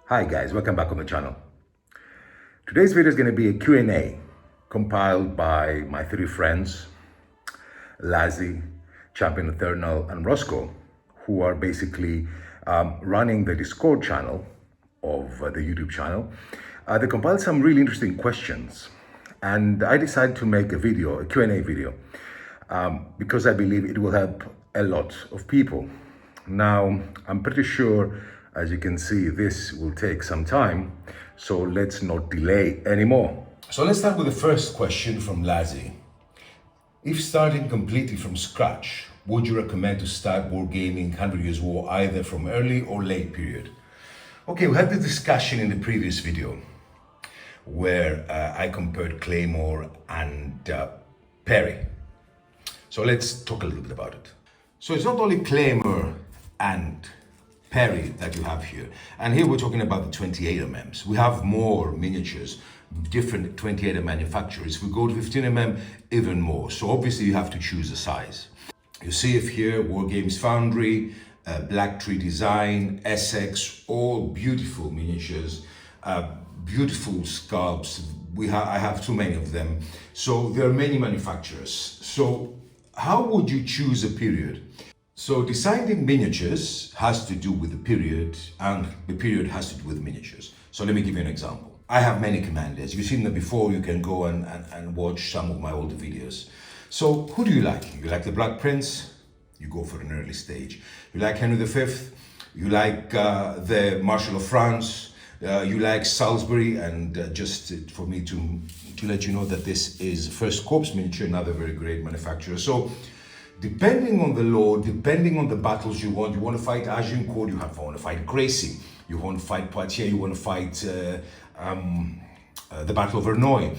Hi guys, welcome back on the channel. Today's video is going to be a Q&A compiled by my three friends, Lazzy, Champion Aeternal and Rosco, who are basically running the Discord channel of the YouTube channel. They compiled some really interesting questions and I decided to make a video, a Q&A video, because I believe it will help a lot of people. Now, I'm pretty sure, as you can see, this will take some time, so let's not delay anymore. So let's start with the first question from Lazzy. If starting completely from scratch, would you recommend to start Wargaming 100 Years War either from early or late period? Okay, we had the discussion in the previous video where I compared Claymore and Perry. So let's talk a little bit about it. So it's not only Claymore and Perry that you have here, and here we're talking about the 28 mm. We have more miniatures, different 28 mm manufacturers. If we go to 15 mm, even more. So obviously you have to choose a size. You see if here Wargames Foundry, Black Tree Design, Essex, all beautiful miniatures, beautiful sculpts. I have too many of them. So there are many manufacturers. So how would you choose a period? So deciding miniatures has to do with the period, and the period has to do with miniatures. So let me give you an example. I have many commanders. You've seen them before. You can go and watch some of my older videos. So who do you like? You like the Black Prince? You go for an early stage. You like Henry V? You like the Marshal of France? You like Salisbury? And just for me to let you know that this is First Corps miniature, another very great manufacturer. So depending on the lore, depending on the battles you want to fight Agincourt, you want to fight Gracie, you want to fight Poitiers, you want to fight the Battle of Verneuil.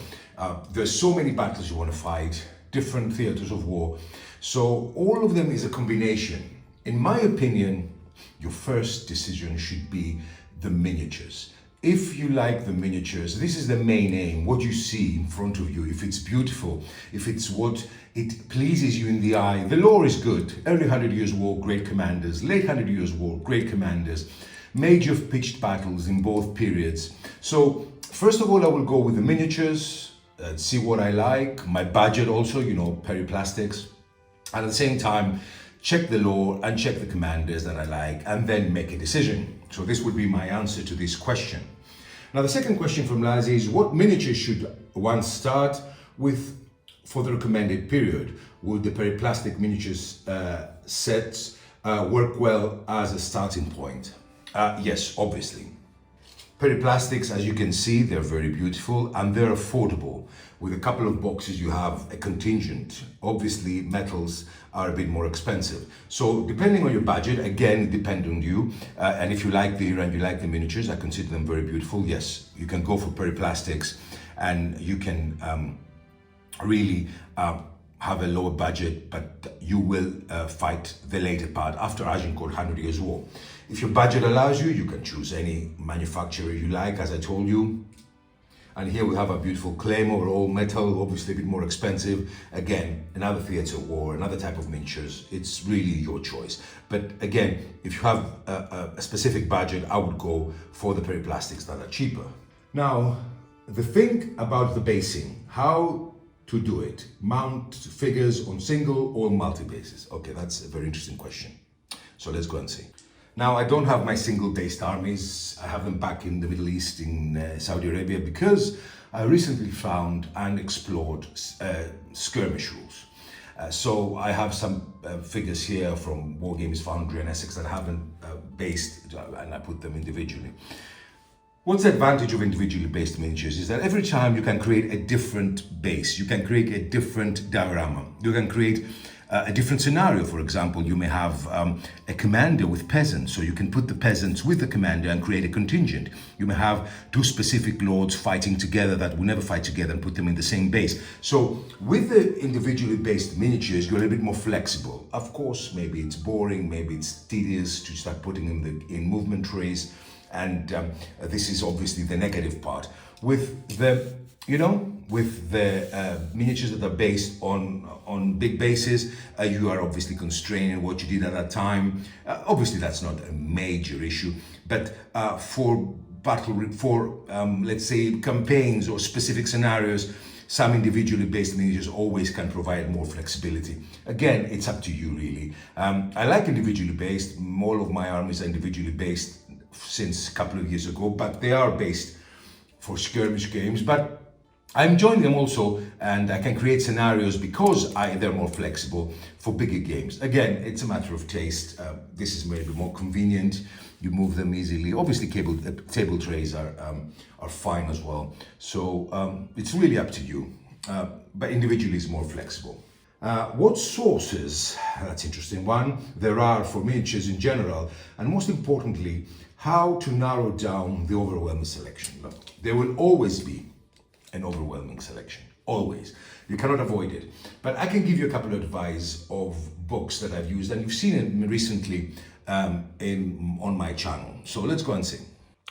There's so many battles you want to fight, different theaters of war. So all of them is a combination. In my opinion, your first decision should be the miniatures. If you like the miniatures, this is the main aim, what you see in front of you. If it's beautiful, if it's what it pleases you in the eye. The lore is good. Early 100 Years War, great commanders. Late 100 Years War, great commanders. Major pitched battles in both periods. So first of all, I will go with the miniatures, see what I like. My budget also, you know, periplastics. And at the same time, check the lore and check the commanders that I like, and then make a decision. So this would be my answer to this question. Now the second question from Lazzy is, what miniature should one start with for the recommended period? Would the periplastic miniatures sets work well as a starting point? Yes, obviously. Periplastics, as you can see, they're very beautiful and they're affordable. With a couple of boxes, you have a contingent. Obviously, metals are a bit more expensive. So depending on your budget, again, it depends on you. And if you like the era and you like the miniatures, I consider them very beautiful. Yes, you can go for periplastics and you can really have a lower budget, but you will fight the later part after Agincourt 100 Years War. If your budget allows you, you can choose any manufacturer you like, as I told you. And here we have a beautiful Claymore, all metal, obviously a bit more expensive. Again, another theatre war, another type of miniatures. It's really your choice. But again, if you have a specific budget, I would go for the periplastics that are cheaper. Now, the thing about the basing, how to do it, mount figures on single or multi-bases. Okay, that's a very interesting question. So let's go and see. Now, I don't have my single-based armies. I have them back in the Middle East, in Saudi Arabia, because I recently found and explored skirmish rules. So I have some figures here from Wargames Foundry and Essex that I haven't based, and I put them individually. What's the advantage of individually based miniatures is that every time you can create a different base, you can create a different diorama, you can create a different scenario. For example, you may have a commander with peasants, so you can put the peasants with the commander and create a contingent. You may have two specific lords fighting together that will never fight together and put them in the same base. So with the individually based miniatures, you're a little bit more flexible. Of course, maybe it's boring, maybe it's tedious to start putting them in movement trays. And this is obviously the negative part. With the, miniatures that are based on big bases, you are obviously constrained in what you did at that time. Obviously, that's not a major issue, but for let's say, campaigns or specific scenarios. Some individually based miniatures always can provide more flexibility. Again, it's up to you really. I like individually based. All of my armies are individually based since a couple of years ago, but they are based for skirmish games. But I'm enjoying them also, and I can create scenarios because they're more flexible for bigger games. Again, it's a matter of taste. This is maybe more convenient. You move them easily. Obviously, table trays are fine as well. So it's really up to you. But individually, it's more flexible. What sources, that's an interesting one, there are for miniatures in general, and most importantly, how to narrow down the overwhelming selection. Look, there will always be an overwhelming selection, always. You cannot avoid it. But I can give you a couple of advice of books that I've used, and you've seen it recently on my channel. So let's go and see.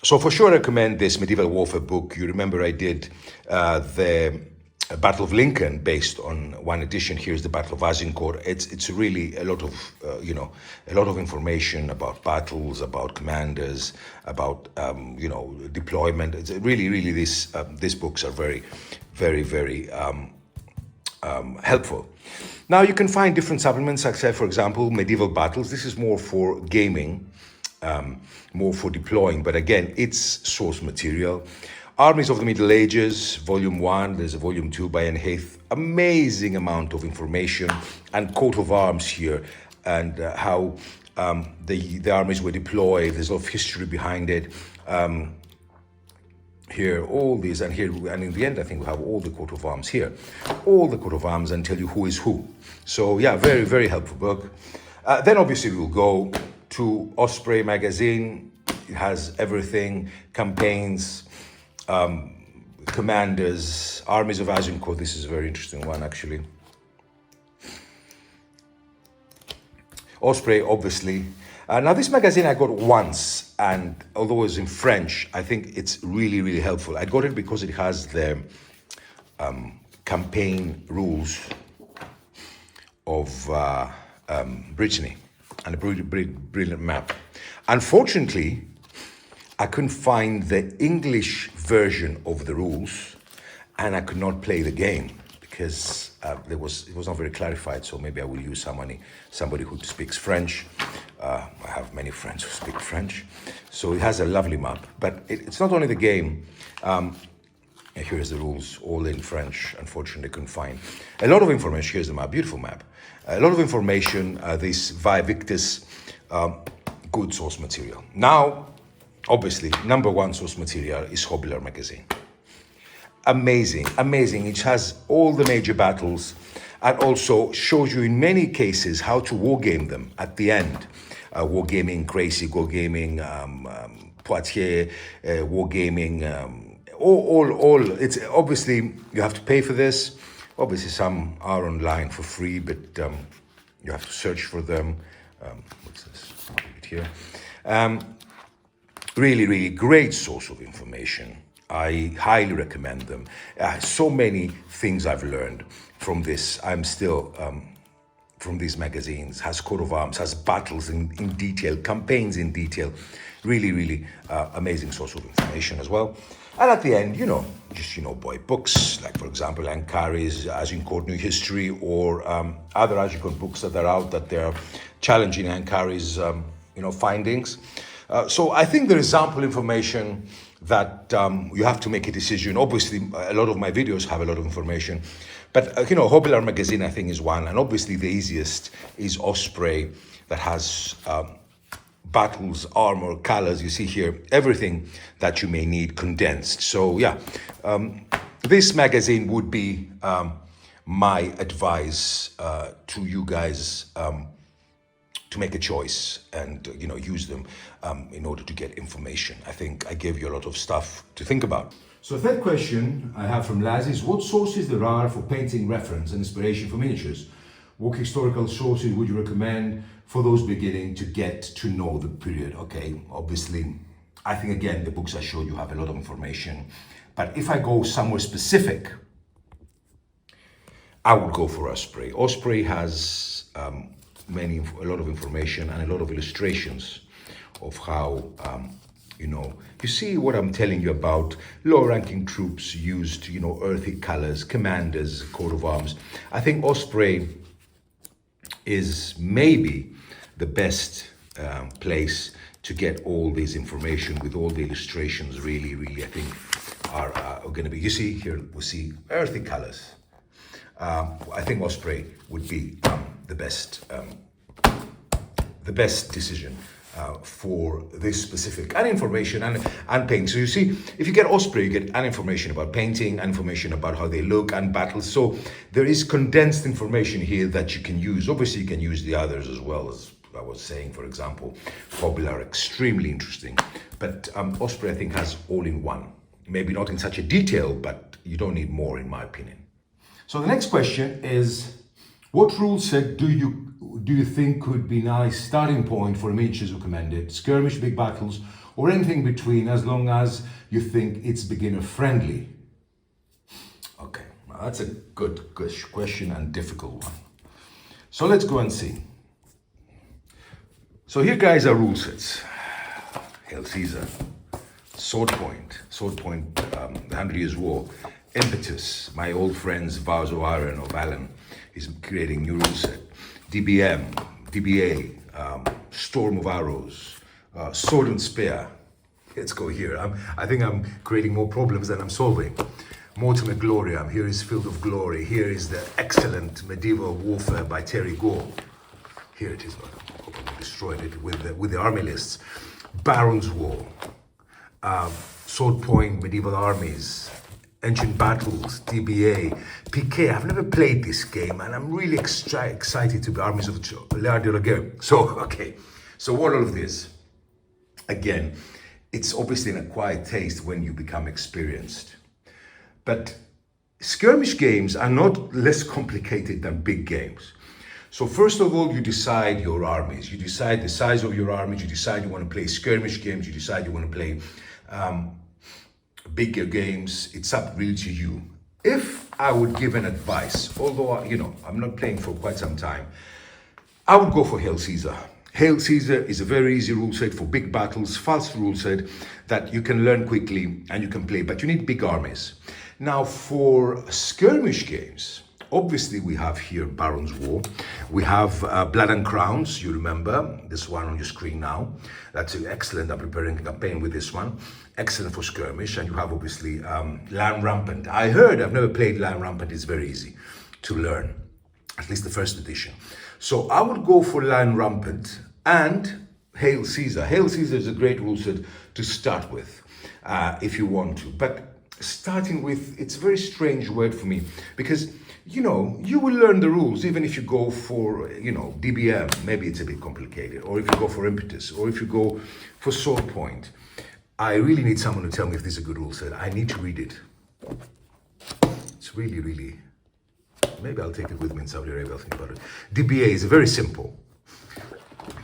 So for sure I recommend this Medieval Warfare book. You remember I did the Battle of Lincoln based on one edition. Here's the Battle of Agincourt. It's really a lot of a lot of information about battles, about commanders, about deployment. It's really these books are very helpful. Now you can find different supplements, like say for example Medieval Battles. This is more for gaming, more for deploying, but again it's source material. Armies of the Middle Ages, Volume 1, there's a Volume 2 by Anne Heath. Amazing amount of information and coat of arms here, and how the armies were deployed. There's a lot of history behind it. Here, all these, and in the end, I think we have all the coat of arms here. All the coat of arms and tell you who is who. So yeah, very helpful book. Then obviously we'll go to Osprey magazine. It has everything, campaigns, commanders, armies of Agincourt. This is a very interesting one, actually. Osprey, obviously. Now this magazine I got once, and although it was in French, I think it's really helpful. I got it because it has the campaign rules of Brittany and a brilliant map. Unfortunately, I couldn't find the English version of the rules, and I could not play the game because it was not very clarified. So maybe I will use somebody who speaks French. I have many friends who speak French, so it has a lovely map. But it's not only the game. Here's the rules, all in French. Unfortunately, I couldn't find a lot of information. Here's the map, beautiful map. A lot of information. This via Victus, good source material. Now, obviously, number one source material is Hobbler magazine. Amazing. It has all the major battles and also shows you in many cases how to wargame them at the end. Wargaming, Crazy, Wargaming, Poitiers, Wargaming, all. It's obviously, you have to pay for this. Obviously, some are online for free, but you have to search for them. What's this? I'll leave it here. Really great source of information. I highly recommend them. So many things I've learned from this. I'm still from these magazines. Has coat of arms, has battles in detail, campaigns in detail. Really amazing source of information as well. And at the end, boy books, like for example, Ankari's Agincourt New History, or other Agincourt books that are out that they're challenging Ankari's findings. So I think there is ample information that you have to make a decision. Obviously, a lot of my videos have a lot of information, but Hobbler magazine I think is one, and obviously the easiest is Osprey, that has battles, armor, colors. You see here everything that you may need condensed. So yeah, this magazine would be my advice to you guys. To make a choice and use them in order to get information. I think I gave you a lot of stuff to think about. So third question I have from Lazzy is, what sources there are for painting reference and inspiration for miniatures? What historical sources would you recommend for those beginning to get to know the period? Okay, obviously, I think again, the books I showed you have a lot of information, but if I go somewhere specific, I would go for Osprey. Osprey has a lot of information and a lot of illustrations of how You see what I'm telling you about low-ranking troops used, earthy colors, commanders, coat of arms. I think Osprey is maybe the best place to get all this information with all the illustrations. Really, I think are going to be. You see here, we see earthy colors. I think Osprey would be the best decision for this specific and information and painting. So you see, if you get Osprey, you get an information about painting, information about how they look and battles. So there is condensed information here that you can use. Obviously, you can use the others as well, as I was saying, for example. Popular, extremely interesting. But Osprey, I think, has all in one. Maybe not in such a detail, but you don't need more, in my opinion. So the next question is, what rule set do you think could be nice starting point for miniatures recommended, skirmish, big battles, or anything between, as long as you think it's beginner friendly? Okay, well, that's a good question and difficult one. So let's go and see. So here, guys, are rule sets. Hail Caesar, Sword Point, the 100 Years' War, Impetus, my old friends Vows of Iron or Valen, is creating new rule set. DBM, DBA, Storm of Arrows, Sword and Spear. Let's go here. I think I'm creating more problems than I'm solving. Mortimer Gloriam, here is Field of Glory. Here is the excellent Medieval Warfare by Terry Gore. Here it is. I hope I destroyed it with the army lists. Baron's War, Sword Point, Medieval Armies, Ancient Battles, DBA, PK. I've never played this game, and I'm really excited to be Armies of L'Art de la Guerre. So what all of this? Again, it's obviously an acquired taste when you become experienced. But skirmish games are not less complicated than big games. So first of all, you decide your armies. You decide the size of your armies. You decide you want to play skirmish games. You decide you want to play bigger games. It's up really to you. If I would give an advice, although, I'm not playing for quite some time, I would go for Hail Caesar. Hail Caesar is a very easy rule set for big battles, fast rule set that you can learn quickly and you can play, but you need big armies. Now, for skirmish games, obviously we have here Baron's War. We have Blood and Crowns, you remember, this one on your screen now. That's excellent. I'm preparing a campaign with this one. Excellent for skirmish. And you have obviously Lion Rampant. I've never played Lion Rampant. It's very easy to learn, at least the first edition. So I would go for Lion Rampant and Hail Caesar. Hail Caesar is a great rule set to start with, if you want to. But starting with, it's a very strange word for me, because you will learn the rules even if you go for, DBM, maybe it's a bit complicated, or if you go for Impetus, or if you go for Sword Point. I really need someone to tell me if this is a good rule set. I need to read it. It's really, maybe I'll take it with me in Saudi Arabia, I'll think about it. DBA is very simple.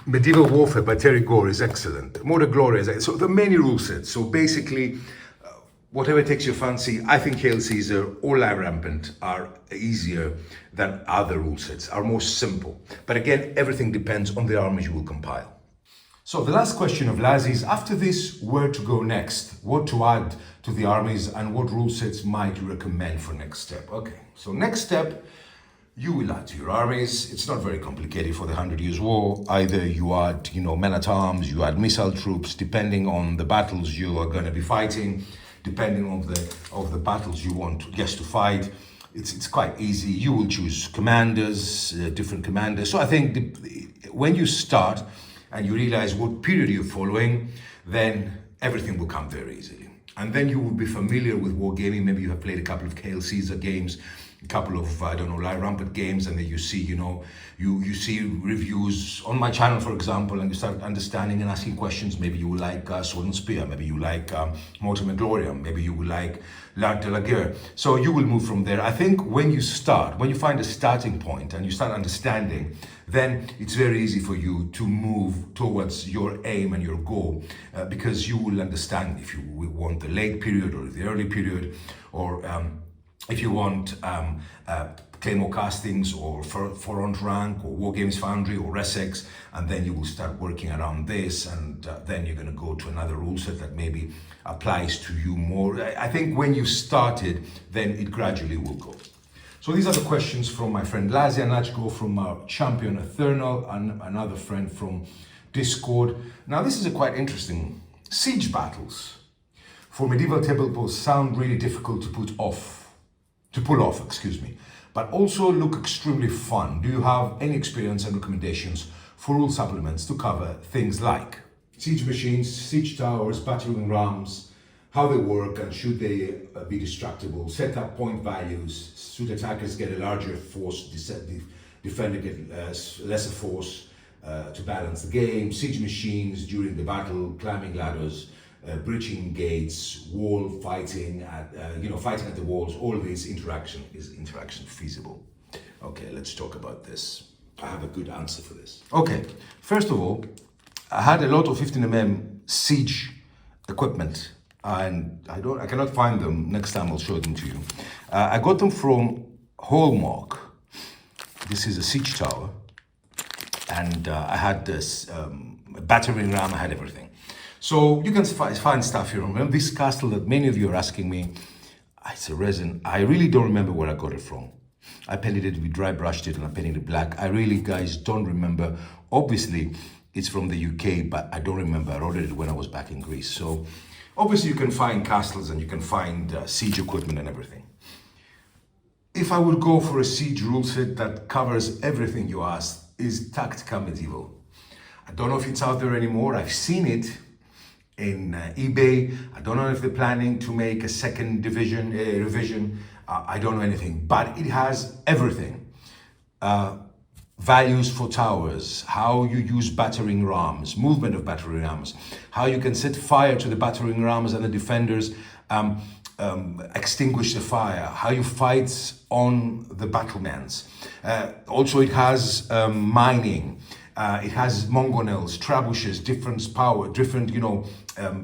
Medieval Warfare by Terry Gore is excellent. Modern Glory is excellent. So there are many rule sets. So basically, whatever takes your fancy, I think Hail Caesar or Lion Rampant are easier than other rule sets, are more simple. But again, everything depends on the armies you will compile. So the last question of Lazzy is, after this, where to go next? What to add to the armies and what rule sets might you recommend for next step? Okay, so next step, you will add to your armies. It's not very complicated for the 100 Years' War. Either you add, men-at-arms, you add missile troops, depending on the battles you are going to be fighting, depending on the battles you want to fight. It's quite easy. You will choose commanders, different commanders. So I think when you start and you realize what period you're following, then everything will come very easily. And then you will be familiar with wargaming. Maybe you have played a couple of Hail Caesar games, a couple of, Lion Rampant games, and then you see, you see reviews on my channel, for example, and you start understanding and asking questions. Maybe you will like Sword and Spear, maybe you like Mortimer Gloriam, maybe you will like L'Art de la Guerre. So you will move from there. I think when you find a starting point and you start understanding, then it's very easy for you to move towards your aim and your goal, because you will understand if you want the late period or the early period, or if you want Claymore Castings or Front Rank or Wargames Foundry or Ressex, and then you will start working around this, and then you're going to go to another rule set that maybe applies to you more. I think when you started, then it gradually will go. So these are the questions from my friend Lazzy, and let's go from our champion Aeternal and another friend from Discord. Now this is a quite interesting. Siege battles for medieval tabletops sound really difficult to pull off, excuse me, but also look extremely fun. Do you have any experience and recommendations for rule supplements to cover things like siege machines, siege towers, battering rams, how they work and should they be destructible, set up point values, should attackers get a larger force, defender get lesser force to balance the game, siege machines during the battle, climbing ladders, breaching gates, wall fighting, fighting at the walls. All this interaction feasible? Okay, let's talk about this. I have a good answer for this. Okay, first of all, I had a lot of 15mm siege equipment, and I cannot find them. Next time I'll show them to you. I got them from Hallmark. This is a siege tower, and I had this battering ram. I had everything. So you can find stuff here. Remember this castle that many of you are asking me? It's a resin. I really don't remember where I got it from. I painted it, we dry brushed it, and I painted it black. I really, guys, don't remember. Obviously, it's from the UK, but I don't remember. I ordered it when I was back in Greece. So obviously you can find castles and you can find siege equipment and everything. If I would go for a siege rule set that covers everything you asked, is Tactica Medieval. I don't know if it's out there anymore. I've seen it in eBay. I don't know if they're planning to make a second revision. I don't know anything, but it has everything. Values for towers, how you use battering rams, movement of battering rams, how you can set fire to the battering rams and the defenders extinguish the fire, how you fight on the battlements. Also it has mining. It has mangonels, trebuchets, different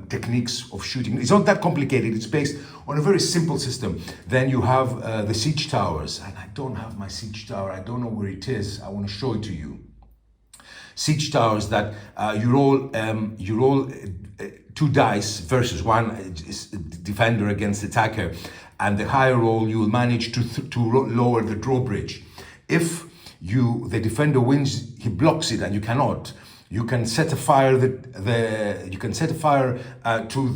techniques of shooting. It's not that complicated. It's based on a very simple system. Then you have the siege towers, and I don't have my siege tower. I don't know where it is. I want to show it to you. Siege towers that you roll 2 dice versus 1 is defender against attacker, and the higher roll you will manage to lower the drawbridge. If the defender wins, he blocks it, and you cannot. You can set a fire to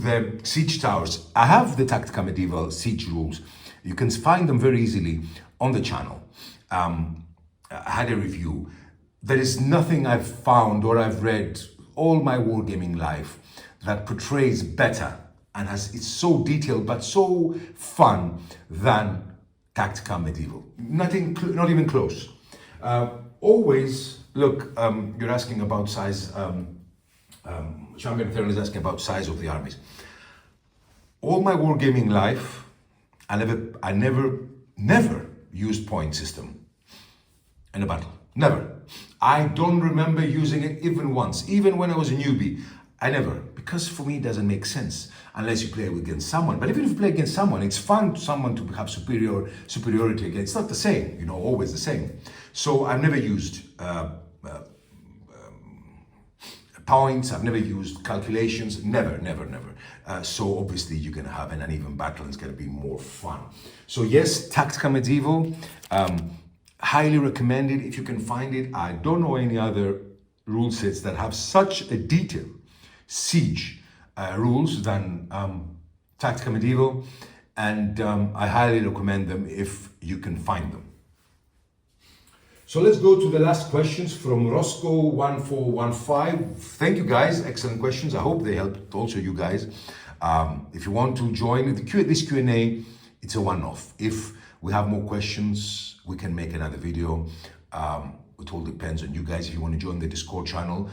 the siege towers. I have the Tactica Medieval siege rules. You can find them very easily on the channel. I had a review. There is nothing I've found or I've read all my wargaming life that portrays better and it's so detailed but so fun than Tactica Medieval. Not even close. Always, look, you're asking about size, Champion Aeternal is asking about size of the armies. All my wargaming life, I never used point system in a battle. Never. I don't remember using it even once, even when I was a newbie. I never, because for me it doesn't make sense unless you play against someone. But even if you play against someone, it's fun someone to have superiority against. It's not the same, always the same. So I've never used points. I've never used calculations. Never. So obviously you're gonna have an uneven battle. And it's gonna be more fun. So yes, Tactica Medieval, highly recommended if you can find it. I don't know any other rule sets that have such a detailed siege rules than Tactica Medieval, and I highly recommend them if you can find them. So let's go to the last questions from Rosco1415. Thank you guys, excellent questions. I hope they helped also you guys. If you want to join this Q&A, it's a one-off. If we have more questions, we can make another video. It all depends on you guys. If you want to join the Discord channel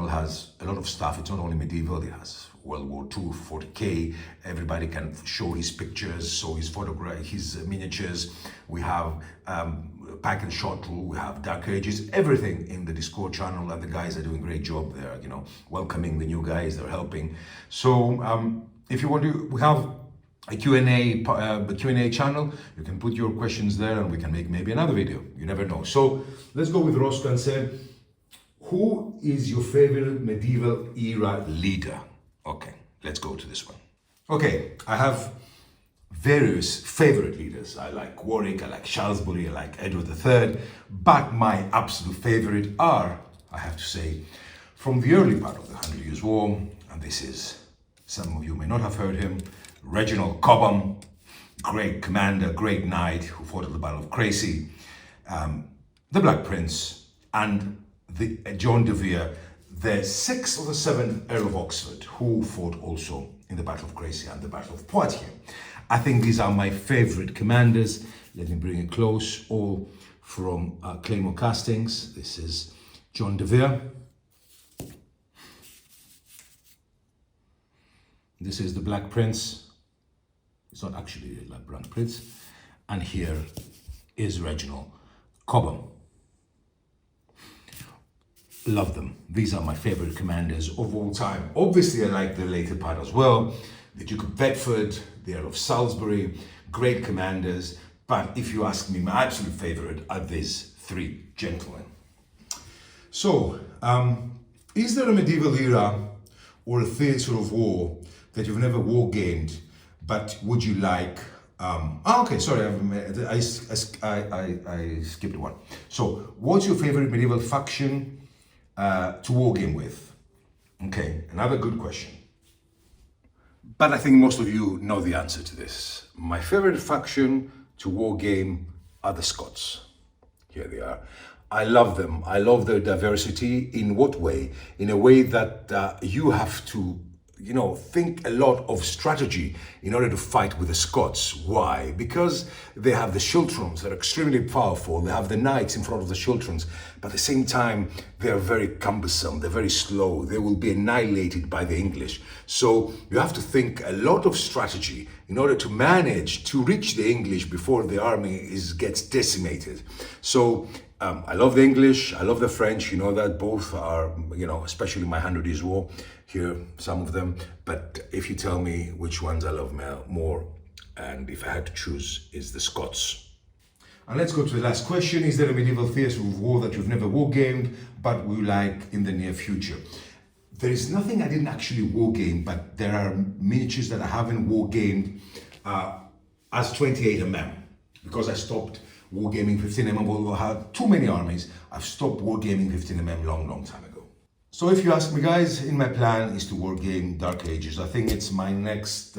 has a lot of stuff. It's not only medieval, it has World War II, 40K. Everybody can show his pictures, show his photograph, his miniatures. We have pack and shot rule, we have Dark Ages, everything in the Discord channel, and the guys are doing a great job there, welcoming the new guys, they're helping. So if you want to, we have a Q&A channel. You can put your questions there and we can make maybe another video. You never know. So let's go with Rosco and say, who is your favorite medieval era leader? Okay, let's go to this one. Okay, I have various favorite leaders. I like Warwick, I like Salisbury, I like Edward III, but my absolute favorite are, I have to say, from the early part of the 100 Years' War, and this is, some of you may not have heard him, Reginald Cobham, great commander, great knight who fought at the Battle of Crecy, the Black Prince, and the John de Vere, the 6th or the 7th Earl of Oxford, who fought also in the Battle of Crecy and the Battle of Poitiers. I think these are my favorite commanders. Let me bring it close, all from Claymore Castings. This is John de Vere. This is the Black Prince. It's not actually the Black Prince. And here is Reginald Cobham. Love them. These are my favorite commanders of all time. Obviously, I like the later part as well. The Duke of Bedford, the Earl of Salisbury, great commanders. But if you ask me, my absolute favorite are these three gentlemen. So, is there a medieval era or a theatre of war that you've never wargamed, but would you like? Okay, sorry, I skipped one. So, what's your favorite medieval faction to wargame with? Okay, another good question. But I think most of you know the answer to this. My favorite faction to wargame are the Scots. Here they are. I love them. I love their diversity. In what way? In a way that you have to, think a lot of strategy in order to fight with the Scots. Why? Because they have the Schultrons that are extremely powerful. They have the knights in front of the Schultrons, but at the same time, they are very cumbersome. They're very slow. They will be annihilated by the English. So you have to think a lot of strategy in order to manage to reach the English before the army gets decimated. So I love the English, I love the French, that both are, especially my 100 Years' War, here, some of them. But if you tell me which ones I love more, and if I had to choose, is the Scots. And let's go to the last question. Is there a medieval theatre of war that you've never wargamed, but will like in the near future? There is nothing I didn't actually wargame, but there are miniatures that I haven't wargamed as 28mm, because I stopped wargaming 15mm, although I had too many armies. I've stopped wargaming 15mm long time ago. So if you ask me, guys, in my plan is to wargame Dark Ages. I think it's my next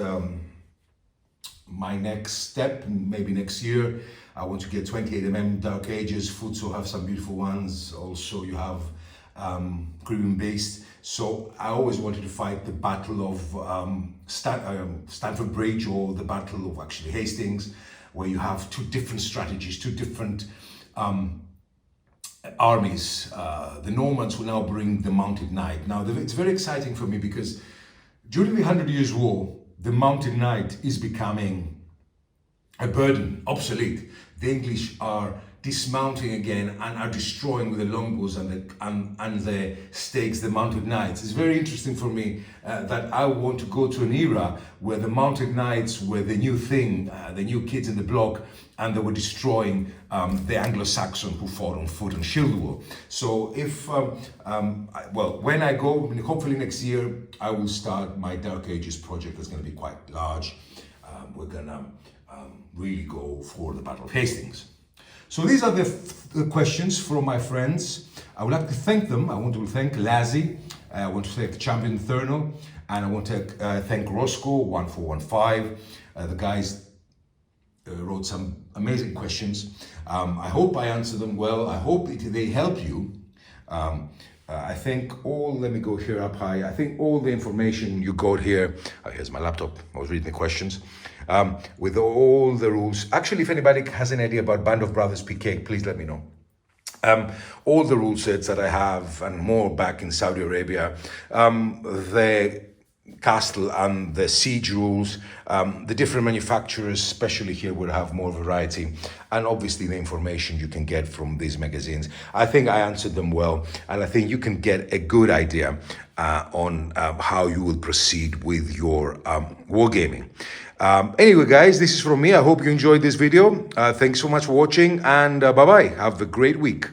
step, maybe next year. I want to get 28mm Dark Ages. Futso have some beautiful ones. Also, you have Caribbean based. So I always wanted to fight the Battle of Stamford Bridge, or the Battle of actually Hastings, where you have two different strategies, two different armies. The Normans will now bring the Mounted Knight. Now, it's very exciting for me because during the 100 Years' War, the Mounted Knight is becoming a burden, obsolete. The English are dismounting again and are destroying with the longbows and the stakes the Mounted Knights. It's very interesting for me that I want to go to an era where the Mounted Knights were the new thing, the new kids in the block, and they were destroying the Anglo-Saxon who fought on foot and shield wall. So if, when I go, hopefully next year, I will start my Dark Ages project. That's going to be quite large. We're going to really go for the Battle of Hastings. So these are the questions from my friends. I would like to thank them. I want to thank Lazzy. I want to thank Champion Eternal. And I want to thank Rosco1415. The guys wrote some amazing questions. I hope I answered them well. I hope they help you. I think let me go here up high. I think all the information you got here, here's my laptop, I was reading the questions, with all the rules. Actually, if anybody has an idea about Band of Brothers PK, please let me know. All the rule sets that I have and more back in Saudi Arabia, the castle and the siege rules, the different manufacturers, especially here, will have more variety, and obviously the information you can get from these magazines. I think I answered them well, and I think you can get a good idea on how you will proceed with your wargaming. Anyway, guys, this is from me. I hope you enjoyed this video. Thanks so much for watching, and bye-bye. Have a great week.